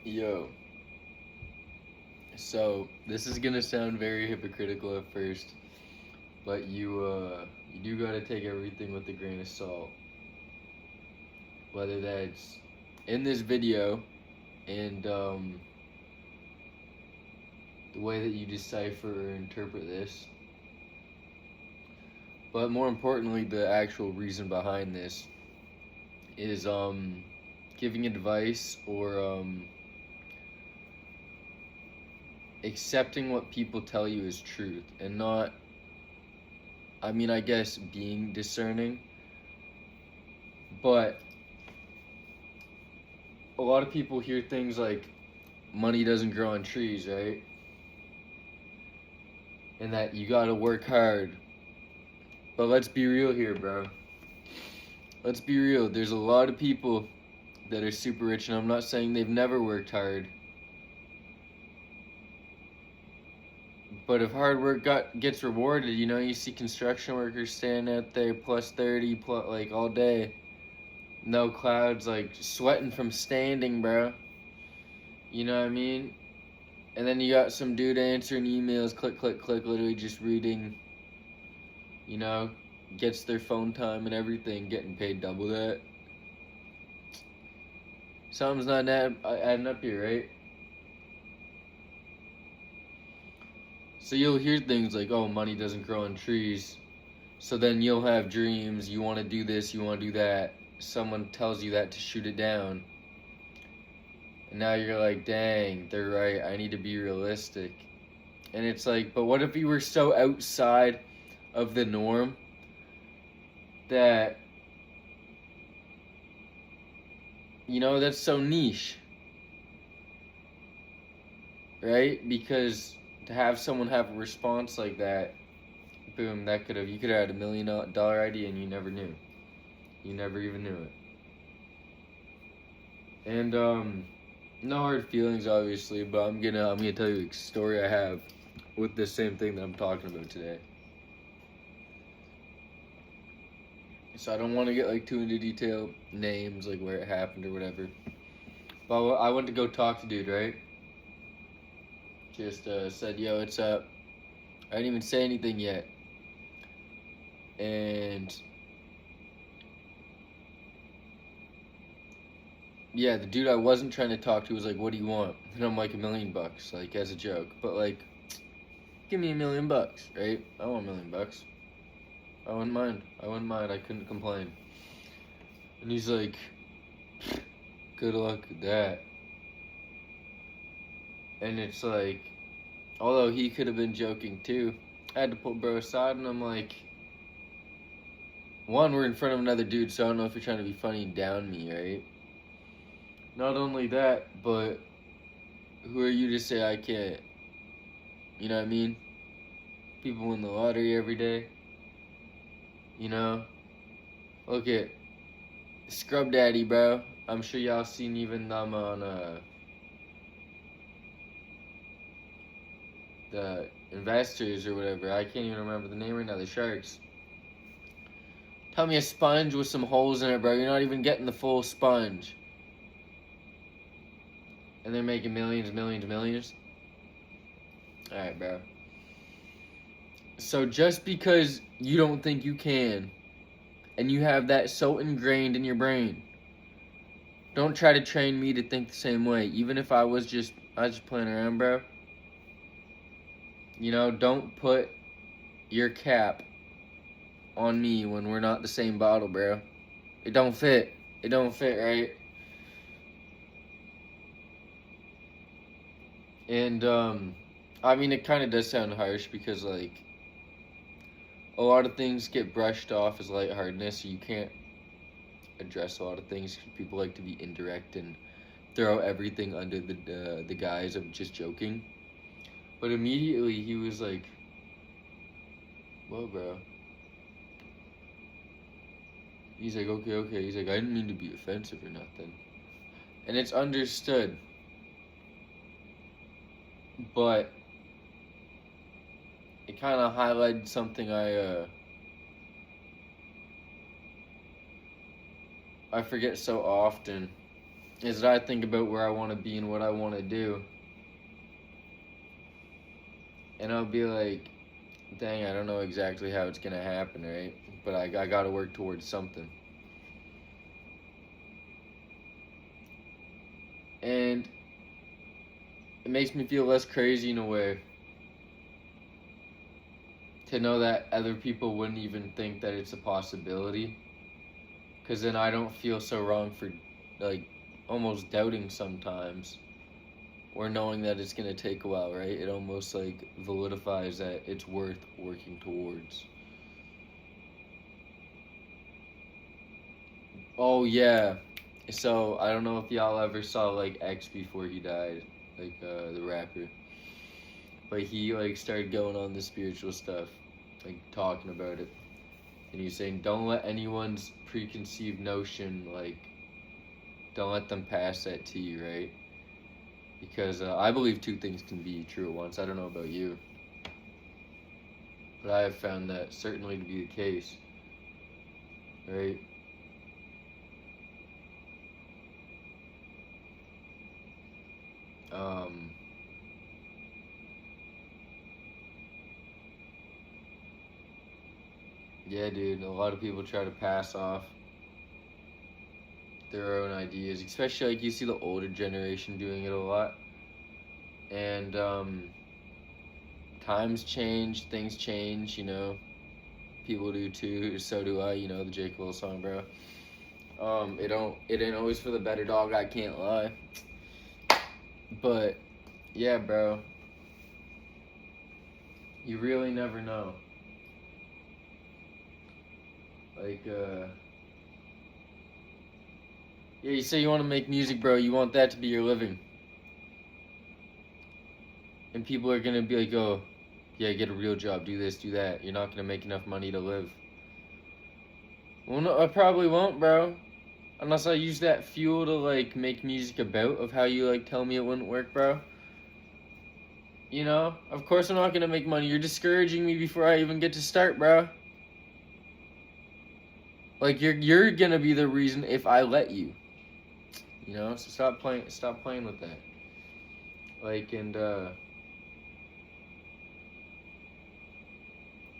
Yo, so this is gonna sound very hypocritical at first, but you do gotta take everything with a grain of salt. Whether that's in this video and the way that you decipher or interpret this, but more importantly, the actual reason behind this is giving advice or accepting what people tell you is truth and not, I guess being discerning, but a lot of people hear things like money doesn't grow on trees, right? And that you gotta work hard. But let's be real here, bro. Let's be real. There's a lot of people that are super rich, and I'm not saying they've never worked hard. But if hard work gets rewarded, you see construction workers standing out there plus 30, plus, like all day. No clouds, like sweating from standing, bro. You know what I mean? And then you got some dude answering emails, click, click, click, literally just reading, you know, gets their phone time and everything, getting paid double that. Something's not adding up here, right? So you'll hear things like, oh, money doesn't grow on trees. So then you'll have dreams, you want to do this, you want to do that. Someone tells you that to shoot it down. And now you're like, dang, they're right, I need to be realistic. And it's like, but what if you were so outside of the norm that, that's so niche, right? Because to have someone have a response like that, boom, you could have had $1 million idea and you never knew. You never even knew it. And no hard feelings, obviously, but I'm gonna tell you a story I have with this same thing that I'm talking about today. So I don't want to get like too into detail, names, like where it happened or whatever. But I went to go talk to dude, right? Just said, yo, what's up? I didn't even say anything yet. And yeah, the dude I wasn't trying to talk to was like, what do you want? And I'm like, $1 million, like as a joke. But like, give me $1 million, right? I want $1 million. I wouldn't mind. I couldn't complain. And he's like, good luck with that. And it's like, although he could have been joking too, I had to pull bro aside and I'm like, one, we're in front of another dude, so I don't know if you're trying to be funny and down me, right? Not only that, but who are you to say I can't? You know what I mean? People win the lottery every day. You know? Look at Scrub Daddy, bro. I'm sure y'all seen even them on the investors or whatever. I can't even remember the name right now. The Sharks. Tell me a sponge with some holes in it, bro. You're not even getting the full sponge. And they're making millions, millions, millions. Alright, bro. So just because you don't think you can, and you have that so ingrained in your brain, don't try to train me to think the same way. Even if I was just playing around, bro. Don't put your cap on me when we're not the same bottle, bro. It don't fit. It don't fit, right? And, it kind of does sound harsh because, like, a lot of things get brushed off as lightheartedness, so you can't address a lot of things. People like to be indirect and throw everything under the guise of just joking. But immediately he was like, whoa, bro. He's like, okay. He's like, I didn't mean to be offensive or nothing. And it's understood. But it kind of highlighted something I forget so often. is that I think about where I want to be and what I want to do. And I'll be like, dang, I don't know exactly how it's going to happen, right? But I got to work towards something. And it makes me feel less crazy in a way to know that other people wouldn't even think that it's a possibility. Because then I don't feel so wrong for, like, almost doubting sometimes. Or knowing that it's going to take a while, right? It almost, like, validifies that it's worth working towards. Oh, yeah. So, I don't know if y'all ever saw, like, X before he died. Like, the rapper. But he, like, started going on the spiritual stuff. Like, talking about it. And he's saying, don't let anyone's preconceived notion, like, don't let them pass that to you, right? Because I believe two things can be true at once. I don't know about you. But I have found that certainly to be the case. Right? Yeah, dude. A lot of people try to pass off their own ideas, especially like you see the older generation doing it a lot. And times change, things change, you know. People do too, so do I, you know, the J. Cole song, bro. It ain't always for the better, dog, I can't lie. But yeah, bro. You really never know. Like, yeah, you say you want to make music, bro. You want that to be your living. And people are going to be like, oh, yeah, get a real job, do this, do that. You're not going to make enough money to live. Well, no, I probably won't, bro. Unless I use that fuel to, like, make music about of how you, like, tell me it wouldn't work, bro. You know? Of course I'm not going to make money. You're discouraging me before I even get to start, bro. Like, you're going to be the reason if I let you. You know? So stop playing with that. Like, and, you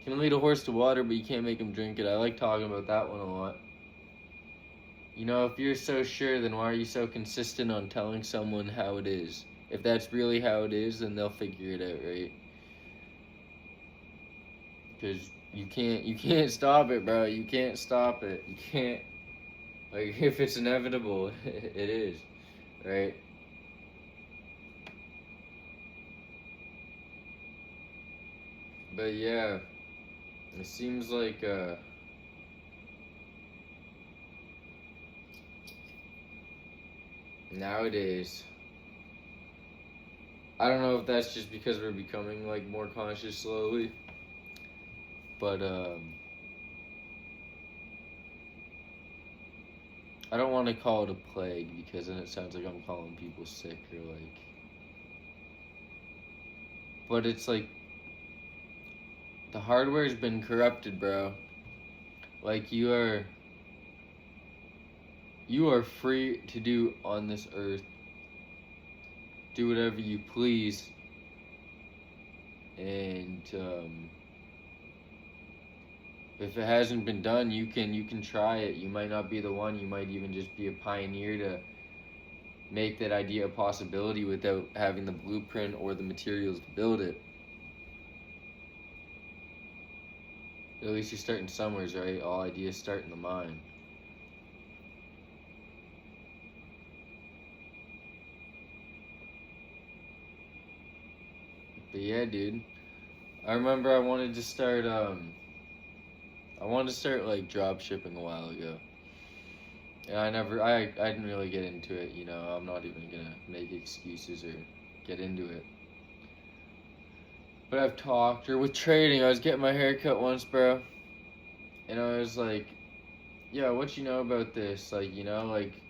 can lead a horse to water, but you can't make him drink it. I like talking about that one a lot. You know, if you're so sure, then why are you so consistent on telling someone how it is? If that's really how it is, then they'll figure it out, right? Because you can't stop it, bro. You can't stop it. You can't, like, if it's inevitable, it is, right? But yeah, it seems like, nowadays, I don't know if that's just because we're becoming, like, more conscious slowly, but, I don't want to call it a plague because then it sounds like I'm calling people sick or, like, but it's like the hardware's been corrupted, bro. Like, you are free to do on this earth, do whatever you please, and if it hasn't been done, you can try it. You might not be the one. You might even just be a pioneer to make that idea a possibility without having the blueprint or the materials to build it. At least you're starting somewheres, right? All ideas start in the mind. But yeah, dude. I remember I wanted to start like drop shipping a while ago. And I didn't really get into it, you know. I'm not even gonna make excuses or get into it. But I've talked, or with trading, I was getting my hair cut once, bro. And I was like, yo, what you know about this? Like, you know, like,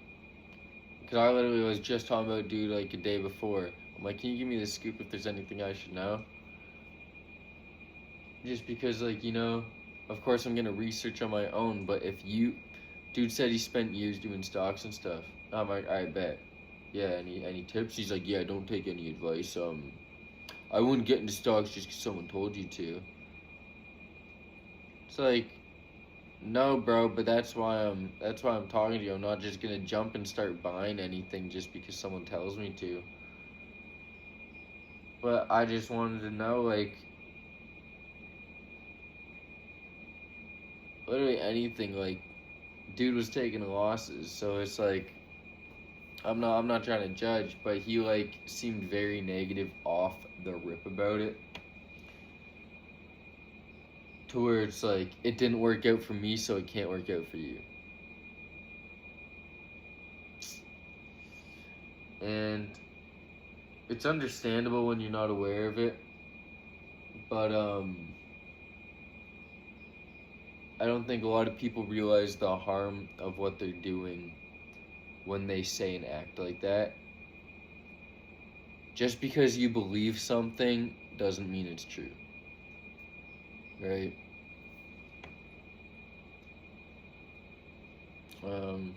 because I literally was just talking about dude like a day before. I'm like, can you give me the scoop if there's anything I should know? Just because, like, you know, of course I'm gonna research on my own, but if you Dude said he spent years doing stocks and stuff. I'm like, I bet. Yeah, any tips? He's like, yeah, don't take any advice. I wouldn't get into stocks just because someone told you to. It's like, no, bro, but that's why I'm talking to you. I'm not just gonna jump and start buying anything just because someone tells me to. But I just wanted to know, like, literally anything. Like, dude was taking losses, so it's like, I'm not trying to judge, but he like seemed very negative off the rip about it. To where it's like, it didn't work out for me, so it can't work out for you. And it's understandable when you're not aware of it, but I don't think a lot of people realize the harm of what they're doing when they say and act like that. Just because you believe something doesn't mean it's true. Right? Um,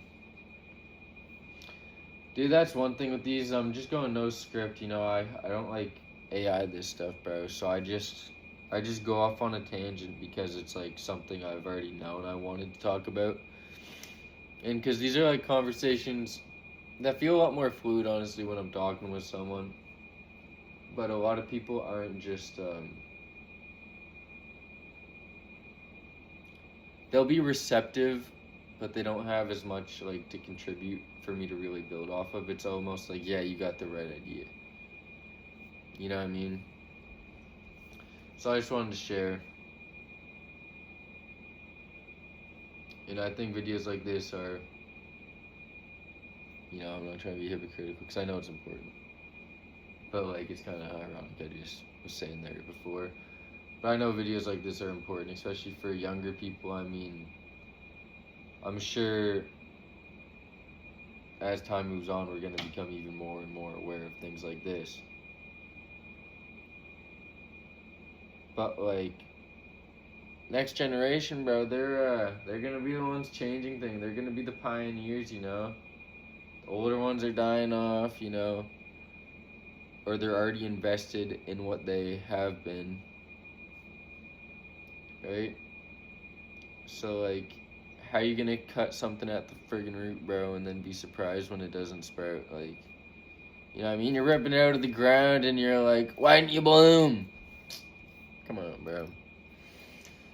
Dude, that's one thing with these. I'm just going no script. I don't like AI this stuff, bro. So I just go off on a tangent because it's like something I've already known I wanted to talk about. And because these are like conversations that feel a lot more fluid, honestly, when I'm talking with someone. But a lot of people aren't just, they'll be receptive, but they don't have as much like to contribute for me to really build off of. It's almost like, yeah, you got the right idea. You know what I mean? So I just wanted to share. And I think videos like this are, I'm not trying to be hypocritical because I know it's important. But like, it's kind of ironic. I just was saying there before. But I know videos like this are important, especially for younger people. I mean, I'm sure as time moves on, we're going to become even more and more aware of things like this. But like, next generation, bro, they're gonna be the ones changing things. They're gonna be the pioneers, The older ones are dying off, or they're already invested in what they have been, right? So like, how you gonna cut something at the friggin' root, bro, and then be surprised when it doesn't sprout? Like, you know what I mean? You're ripping it out of the ground, and you're like, why didn't you bloom? Come on, bro.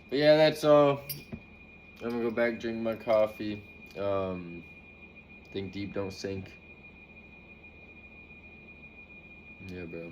But yeah, that's all. I'm gonna go back, drink my coffee. Think deep, don't sink. Yeah, bro.